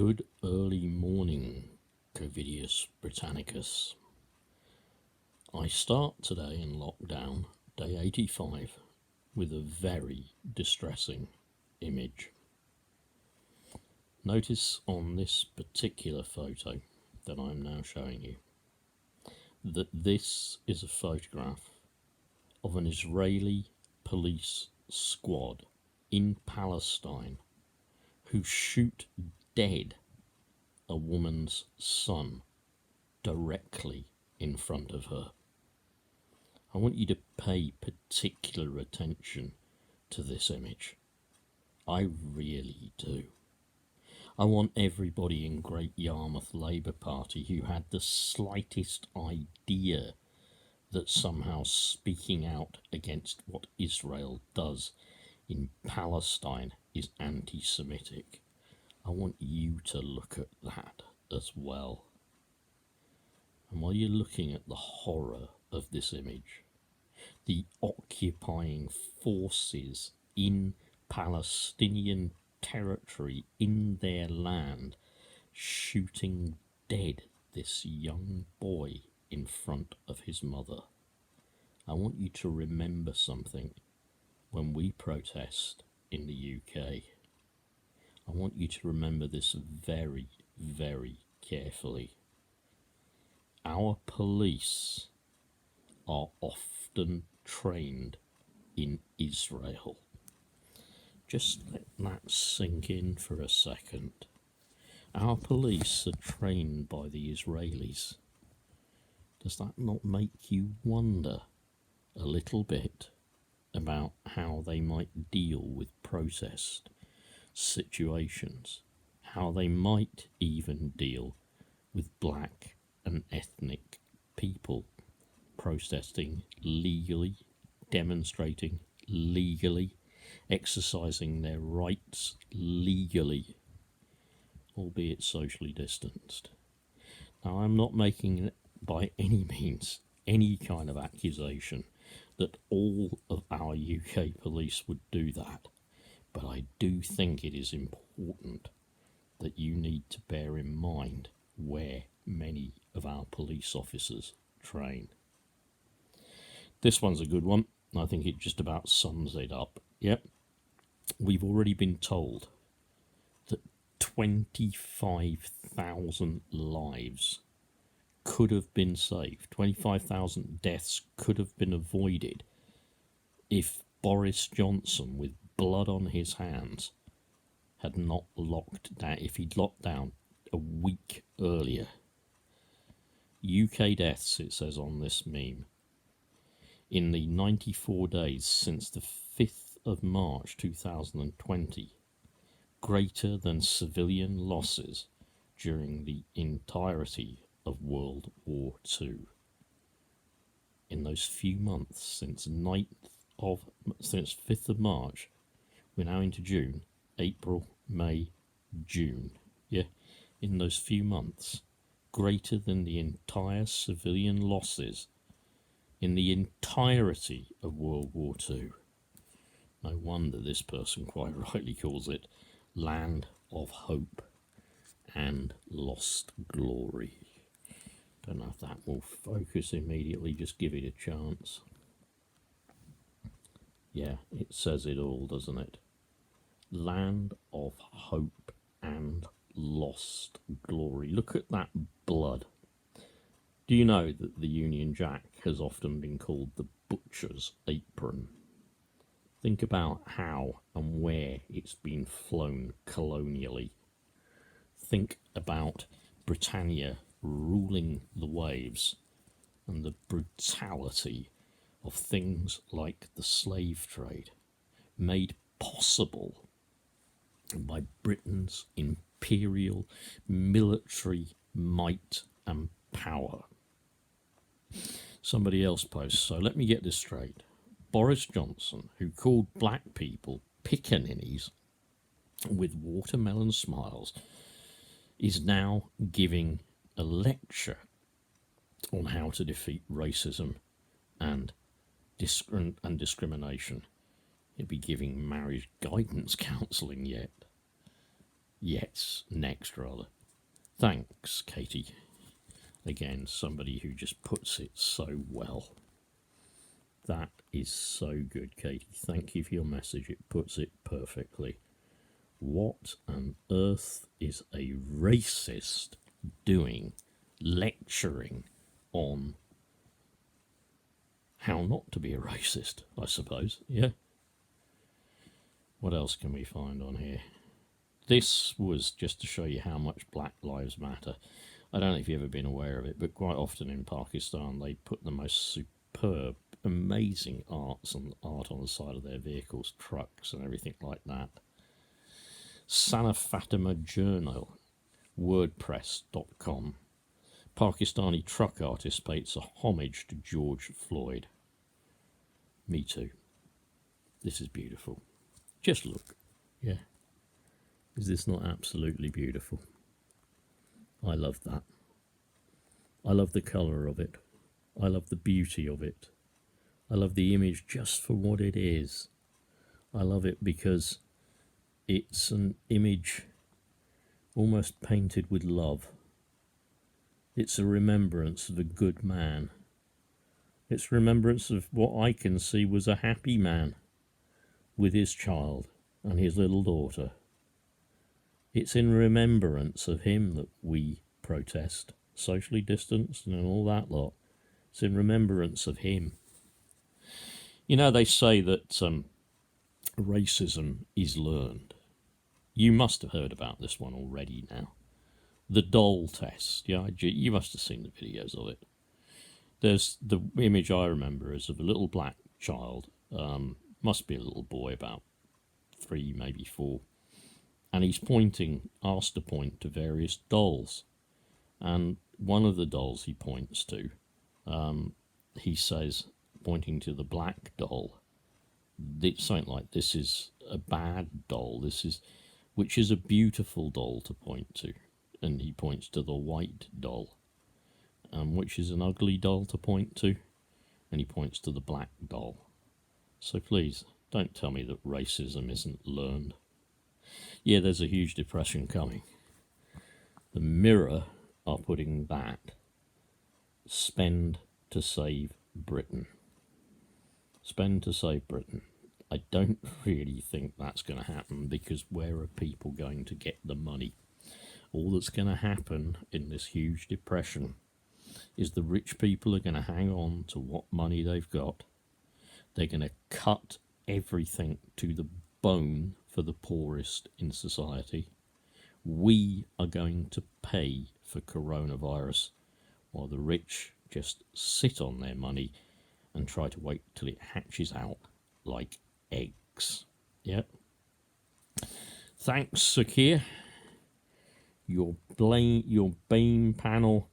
Good early morning, Covidius Britannicus. I start today in lockdown, day 85, with a very distressing image. Notice on this particular photo that I'm now showing you that this is a photograph of an Israeli police squad in Palestine who shoot dead a woman's son directly in front of her. I want you to pay particular attention to this image. I really do. I want everybody in Great Yarmouth Labour Party who had the slightest idea that somehow speaking out against what Israel does in Palestine is anti-Semitic. I want you to look at that as well. And while you're looking at the horror of this image, the occupying forces in Palestinian territory, in their land, shooting dead this young boy in front of his mother, I want you to remember something when we protest in the UK. I want you to remember this very, very carefully. Our police are often trained in Israel. Just let that sink in for a second. Our police are trained by the Israelis. Does that not make you wonder a little bit about how they might deal with protest situations, how they might even deal with black and ethnic people protesting legally, demonstrating legally, exercising their rights legally, albeit socially distanced. Now, I'm not making by any means any kind of accusation that all of our UK police would do that, but I do think it is important that you need to bear in mind where many of our police officers train. This one's a good one. I think it just about sums it up. Yep, we've already been told that 25,000 lives could have been saved. 25,000 deaths could have been avoided if Boris Johnson, with blood on his hands, had not locked down, if he'd locked down a week earlier. UK deaths, it says on this meme, in the 94 days since the 5th of March 2020, greater than civilian losses during the entirety of World War II. In those few months since 5th of March, we're now into June, April, May, June. Yeah, in those few months, greater than the entire civilian losses in the entirety of World War II. No wonder this person quite rightly calls it land of hope and lost glory. Don't know if that will focus immediately, just give it a chance. Yeah, it says it all, doesn't it? Land of hope and lost glory. Look at that blood. Do you know that the Union Jack has often been called the butcher's apron? Think about how and where it's been flown colonially. Think about Britannia ruling the waves and the brutality of things like the slave trade, made possible by Britain's imperial military might and power. Somebody else posts, so let me get this straight. Boris Johnson, who called black people pickaninnies with watermelon smiles, is now giving a lecture on how to defeat racism and discrimination. He'll be giving marriage guidance counselling yet. Yes, next rather. Thanks, Katie. Again, somebody who just puts it so well. That is so good, Katie. Thank you for your message. It puts it perfectly. What on earth is a racist doing lecturing on how not to be a racist, I suppose? Yeah. What else can we find on here? This was just to show you how much Black Lives Matter. I don't know if you've ever been aware of it, but quite often in Pakistan they put the most superb, amazing art on the side of their vehicles, trucks and everything like that. Sana Fatima Journal, wordpress.com. Pakistani truck artist pays a homage to George Floyd. Me too. This is beautiful. Just look. Yeah. Is this not absolutely beautiful? I love that. I love the colour of it. I love the beauty of it. I love the image just for what it is. I love it because it's an image almost painted with love. It's a remembrance of a good man. It's remembrance of what I can see was a happy man with his child and his little daughter. It's in remembrance of him that we protest, socially distanced and all that lot. It's in remembrance of him. You know, they say that racism is learned. You must have heard about this one already now. The doll test. Yeah, you must have seen the videos of it. There's the image I remember is of a little black child. Must be a little boy, about 3, maybe 4. And he's asked to point to various dolls. And one of the dolls he points to, he says, pointing to the black doll, it's something like, this is a bad doll, which is a beautiful doll to point to. And he points to the white doll, which is an ugly doll to point to. And he points to the black doll. So please, don't tell me that racism isn't learned. Yeah, there's a huge depression coming. The Mirror are putting that. Spend to save Britain. Spend to save Britain. I don't really think that's going to happen, because where are people going to get the money? All that's going to happen in this huge depression is the rich people are going to hang on to what money they've got. They're going to cut everything to the bone for the poorest in society. We are going to pay for coronavirus, while the rich just sit on their money and try to wait till it hatches out like eggs. Yep. Thanks, Sir Keir. Your BAME panel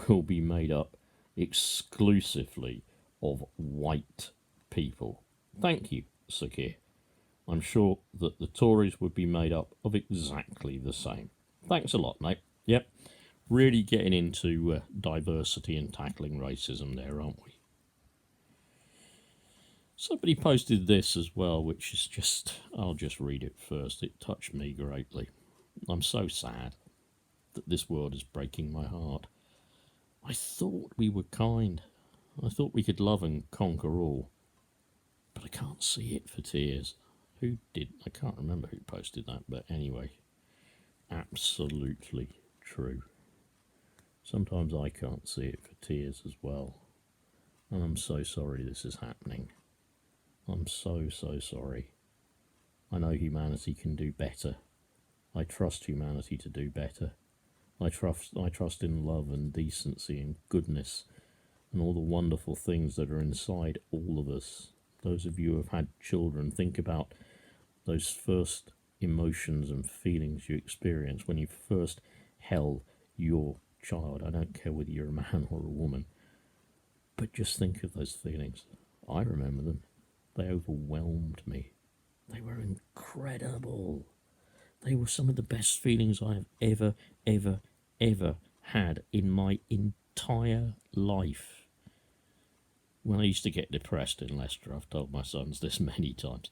will be made up exclusively of white people. Thank you, Sir Keir. I'm sure that the Tories would be made up of exactly the same. Thanks a lot, mate. Yep. Really getting into diversity and tackling racism there, aren't we? Somebody posted this as well, which is just, I'll just read it first. It touched me greatly. I'm so sad that this world is breaking my heart. I thought we were kind. I thought we could love and conquer all. But I can't see it for tears. Who did? I can't remember who posted that, but anyway. Absolutely true. Sometimes I can't see it for tears as well. And I'm so sorry this is happening. I'm so sorry. I know humanity can do better. I trust humanity to do better. I trust in love and decency and goodness and all the wonderful things that are inside all of us. Those of you who have had children, think about those first emotions and feelings you experience when you first held your child. I don't care whether you're a man or a woman, but just think of those feelings. I remember them. They overwhelmed me. They were incredible. They were some of the best feelings I have ever had in my entire life. When I used to get depressed in Leicester, I've told my sons this many times,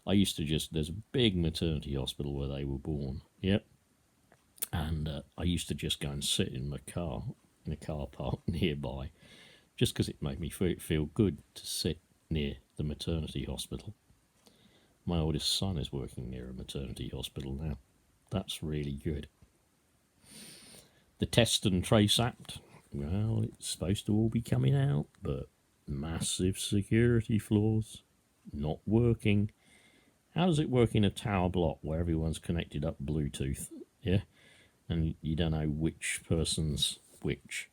I used to there's a big maternity hospital where they were born, yep, and I used to just go and sit in my car, in a car park nearby, just because it made me feel good to sit near the maternity hospital. My oldest son is working near a maternity hospital now. That's really good. The Test and Trace Act, well, it's supposed to all be coming out, but massive security flaws, not working. How does it work in a tower block where everyone's connected up Bluetooth, yeah? And you don't know which person's which?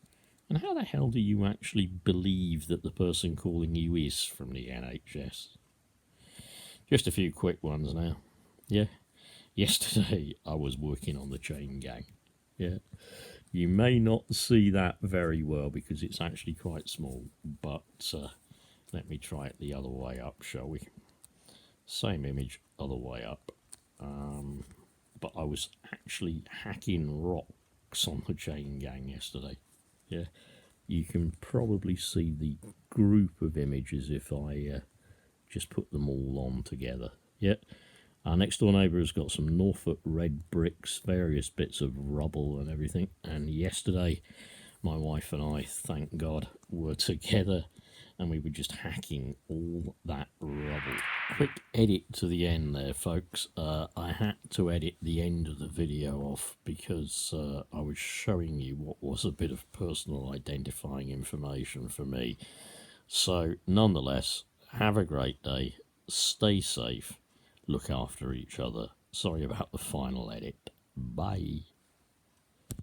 And how the hell do you actually believe that the person calling you is from the NHS? Just a few quick ones now. Yeah. Yesterday I was working on the chain gang. Yeah. You may not see that very well because it's actually quite small, but let me try it the other way up, shall we? Same image, other way up. But I was actually hacking rocks on the chain gang yesterday. Yeah. You can probably see the group of images if I just put them all on together. Yeah. Our next door neighbour has got some Norfolk red bricks, various bits of rubble and everything. And yesterday, my wife and I, thank God, were together and we were just hacking all that rubble. Quick edit to the end there, folks. I had to edit the end of the video off because I was showing you what was a bit of personal identifying information for me. So, nonetheless, have a great day, stay safe, look after each other. Sorry about the final edit. Bye.